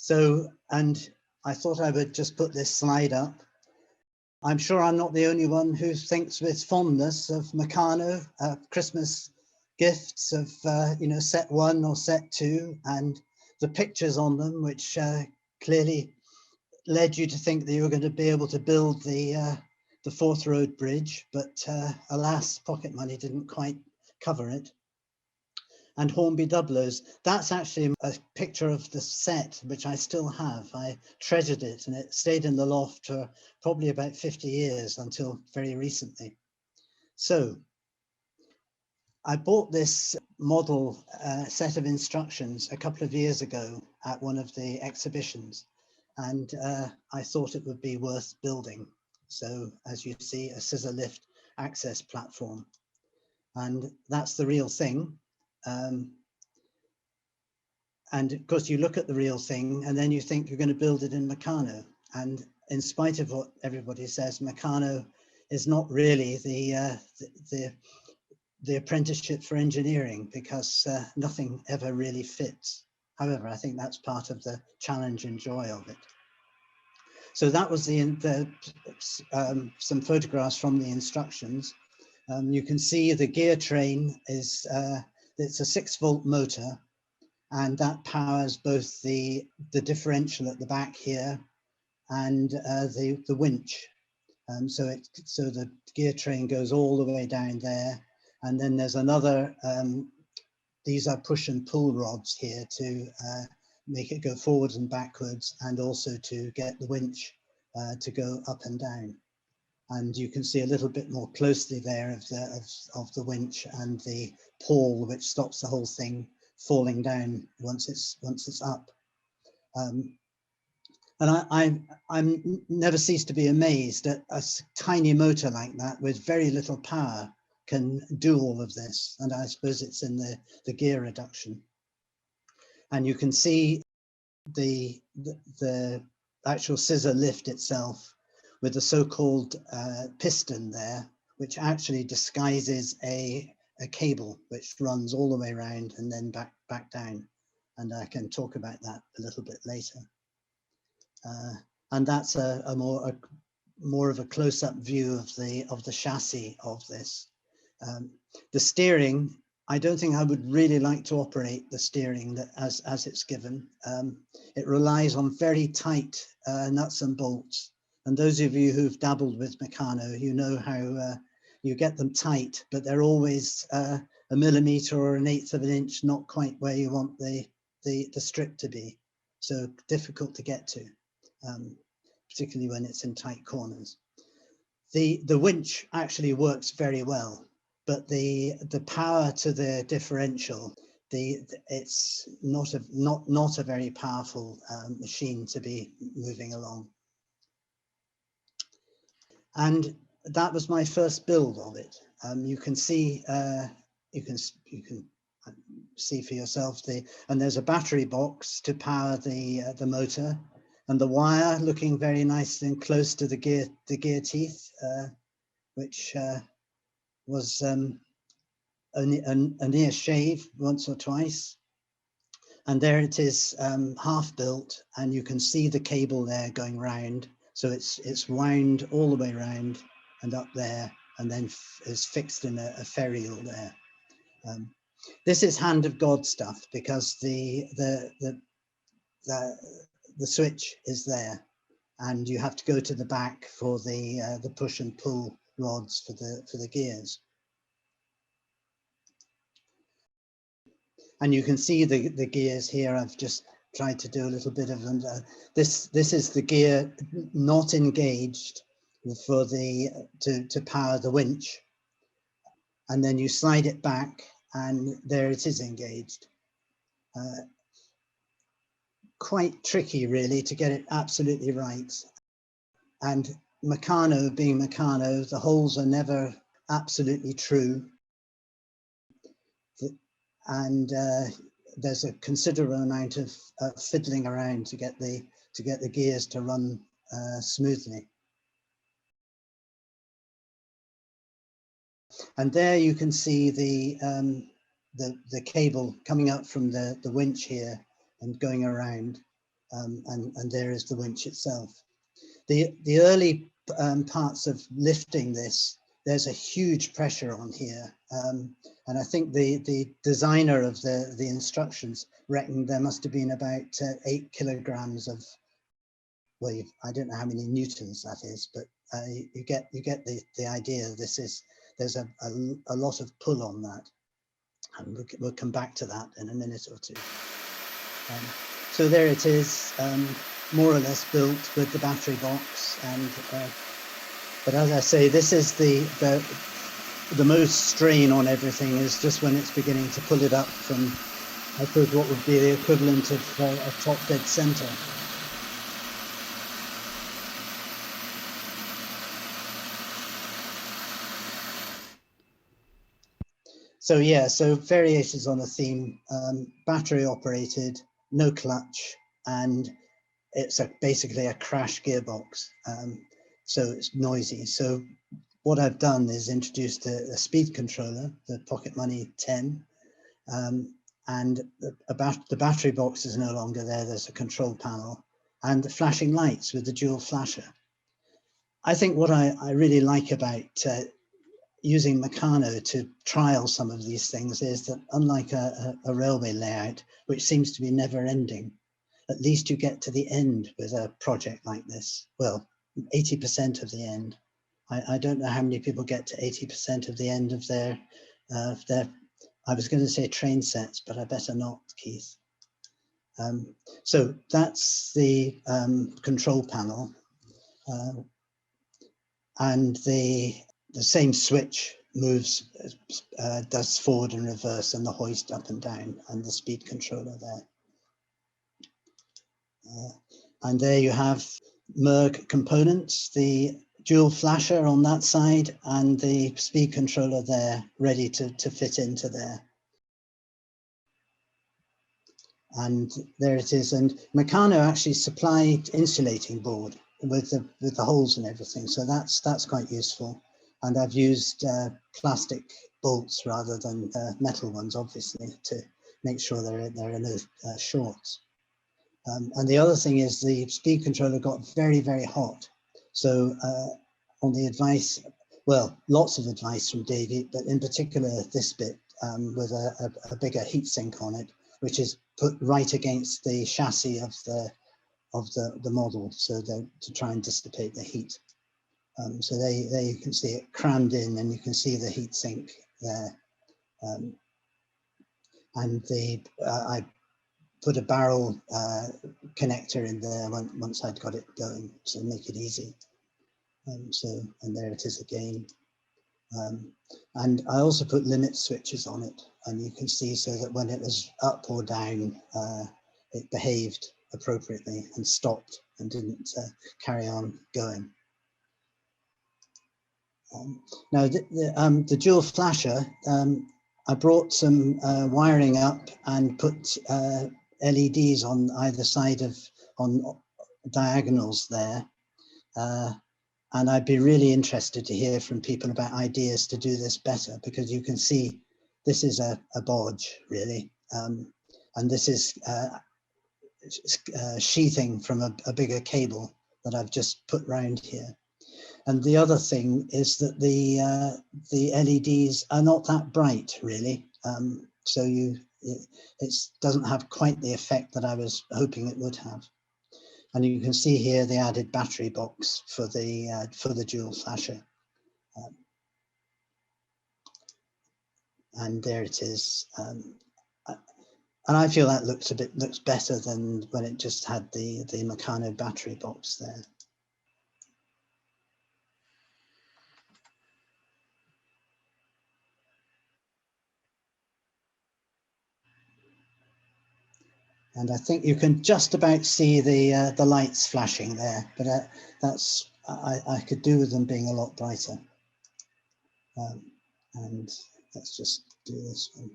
So, and I thought I would just put this slide up. I'm sure I'm not the only one who thinks with fondness of Meccano, Christmas gifts of, you know, set 1 or set 2, and the pictures on them, which clearly led you to think that you were going to be able to build the Forth Road Bridge, but alas, pocket money didn't quite cover it. And Hornby Doublers, that's actually a picture of the set, which I still have. I treasured it, and it stayed in the loft for probably about 50 years until very recently. So I bought this model set of instructions a couple of years ago at one of the exhibitions, and I thought it would be worth building. So as you see, a scissor lift access platform, and that's the real thing. And of course, you look at the real thing and then you think you're going to build it in Meccano. And in spite of what everybody says, Meccano is not really the apprenticeship for engineering, because nothing ever really fits. However, I think that's part of the challenge and joy of it. So that was some photographs from the instructions. You can see the gear train is, it's a 6-volt motor, and that powers both the differential at the back here and the winch. So the gear train goes all the way down there, and then there's another. These are push and pull rods here to make it go forwards and backwards, and also to get the winch to go up and down. And you can see a little bit more closely there of the winch and the pawl, which stops the whole thing falling down once it's up. And I'm never cease to be amazed at a tiny motor like that with very little power can do all of this. And I suppose it's in the gear reduction. And you can see the actual scissor lift itself with the so-called piston there, which actually disguises a cable which runs all the way around and then back down. And I can talk about that a little bit later. And that's a more of a close-up view of the chassis of this. The steering, I don't think I would really like to operate the steering as it's given. It relies on very tight nuts and bolts. And those of you who've dabbled with Meccano, you know how you get them tight, but they're always a millimeter or 1/8 of an inch, not quite where you want the strip to be. So difficult to get to, particularly when it's in tight corners. The winch actually works very well, but the power to the differential, it's not a very powerful machine to be moving along. And that was my first build of it. You can see see for yourself and there's a battery box to power the motor, and the wire looking very nice and close to the gear teeth, which was a near shave once or twice. And there it is, half built, and you can see the cable there going round. So it's wound all the way around and up there, and then is fixed in a ferrule there. This is hand of God stuff, because the switch is there, and you have to go to the back for the push and pull rods for the gears. And you can see the gears here. I've just tried to do a little bit of them. This is the gear not engaged for to power the winch, and then you slide it back, and there it is engaged. Quite tricky, really, to get it absolutely right. And Meccano being Meccano, the holes are never absolutely true. And there's a considerable amount of fiddling around to get the gears to run smoothly. And there you can see the cable coming up from the winch here and going around. and there is the winch itself. The early parts of lifting this, there's a huge pressure on here. And I think the designer of the instructions reckoned there must have been about 8 kilograms of, well, I don't know how many newtons that is, but you get the idea. There's a lot of pull on that, and we'll come back to that in a minute or two. So there it is, more or less built with the battery box, and but as I say, this is the most strain on everything is just when it's beginning to pull it up from, I suppose, what would be the equivalent of a top dead center. So yeah, so variations on the theme, battery operated, no clutch, and it's basically a crash gearbox. So it's noisy. So what I've done is introduced a speed controller, the Pocket Money 10, and the battery box is no longer there. There's a control panel and the flashing lights with the dual flasher. I think what I really like about using Meccano to trial some of these things is that unlike a railway layout, which seems to be never ending, at least you get to the end with a project like this. Well, 80% of the end. I don't know how many people get to 80% of the end of their, I was going to say train sets, but I better not, Keith. So that's the control panel, and the same switch moves, does forward and reverse, and the hoist up and down, and the speed controller there. And there you have Merg components, the dual flasher on that side, and the speed controller there, ready to fit into there. And there it is. And Meccano actually supplied insulating board with the holes and everything, so that's quite useful. And I've used plastic bolts rather than metal ones, obviously, to make sure there are no shorts. And the other thing is the speed controller got very, very hot. So on the advice, well, lots of advice from Davey, but in particular this bit with a bigger heatsink on it, which is put right against the chassis of the model, so to try and dissipate the heat. So there you can see it crammed in, and you can see the heatsink there. And I put a barrel connector in there once I'd got it going to make it easy. And there it is again. And I also put limit switches on it, and you can see so that when it was up or down, it behaved appropriately and stopped and didn't carry on going. Now the dual flasher, I brought some wiring up and put LEDs on either side on diagonals there. And I'd be really interested to hear from people about ideas to do this better, because you can see this is a bodge, really. And this is sheathing from a bigger cable that I've just put round here. And the other thing is that the LEDs are not that bright, really. So it doesn't have quite the effect that I was hoping it would have. And you can see here the added battery box for the dual flasher. And there it is. And I feel that looks better than when it just had the Meccano battery box there. And I think you can just about see the lights flashing there, but I could do with them being a lot brighter. And let's just do this one.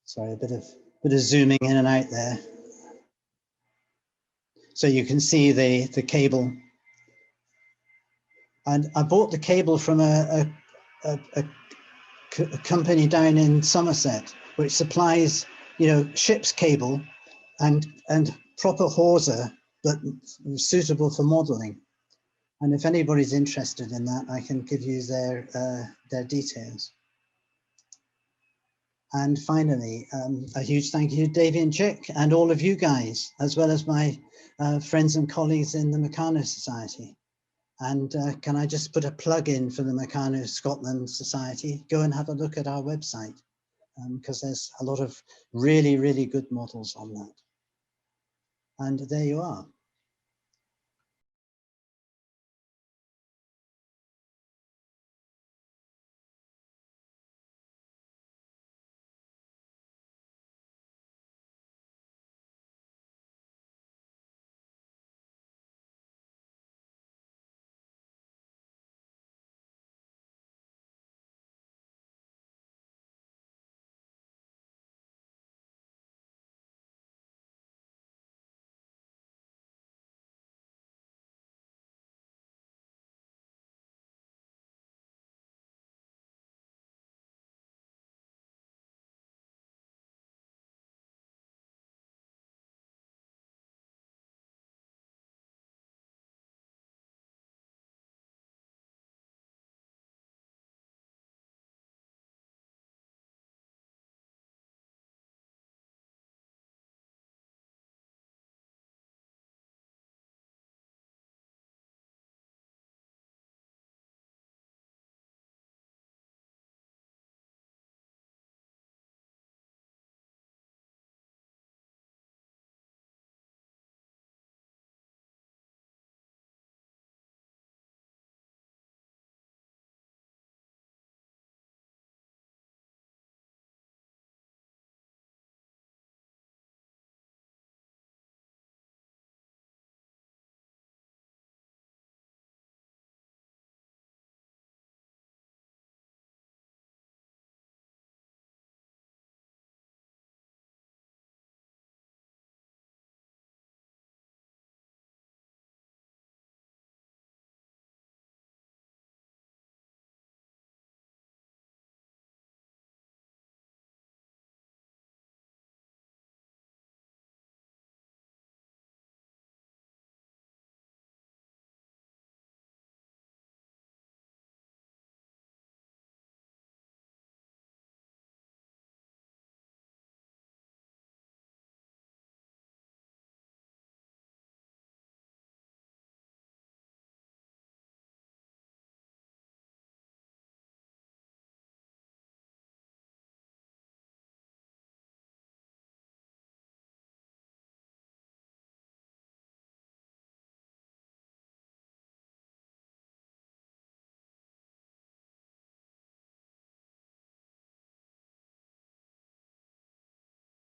Sorry, a bit of zooming in and out there. So you can see the cable. And I bought the cable from a company down in Somerset, which supplies, you know, ship's cable and proper hawser, but suitable for modeling. And if anybody's interested in that, I can give you their details. And finally, a huge thank you to Davy and Chick and all of you guys, as well as my friends and colleagues in the Meccano Society. And can I just put a plug in for the Meccano Scotland Society? Go and have a look at our website, because there's a lot of really, really good models on that. And there you are.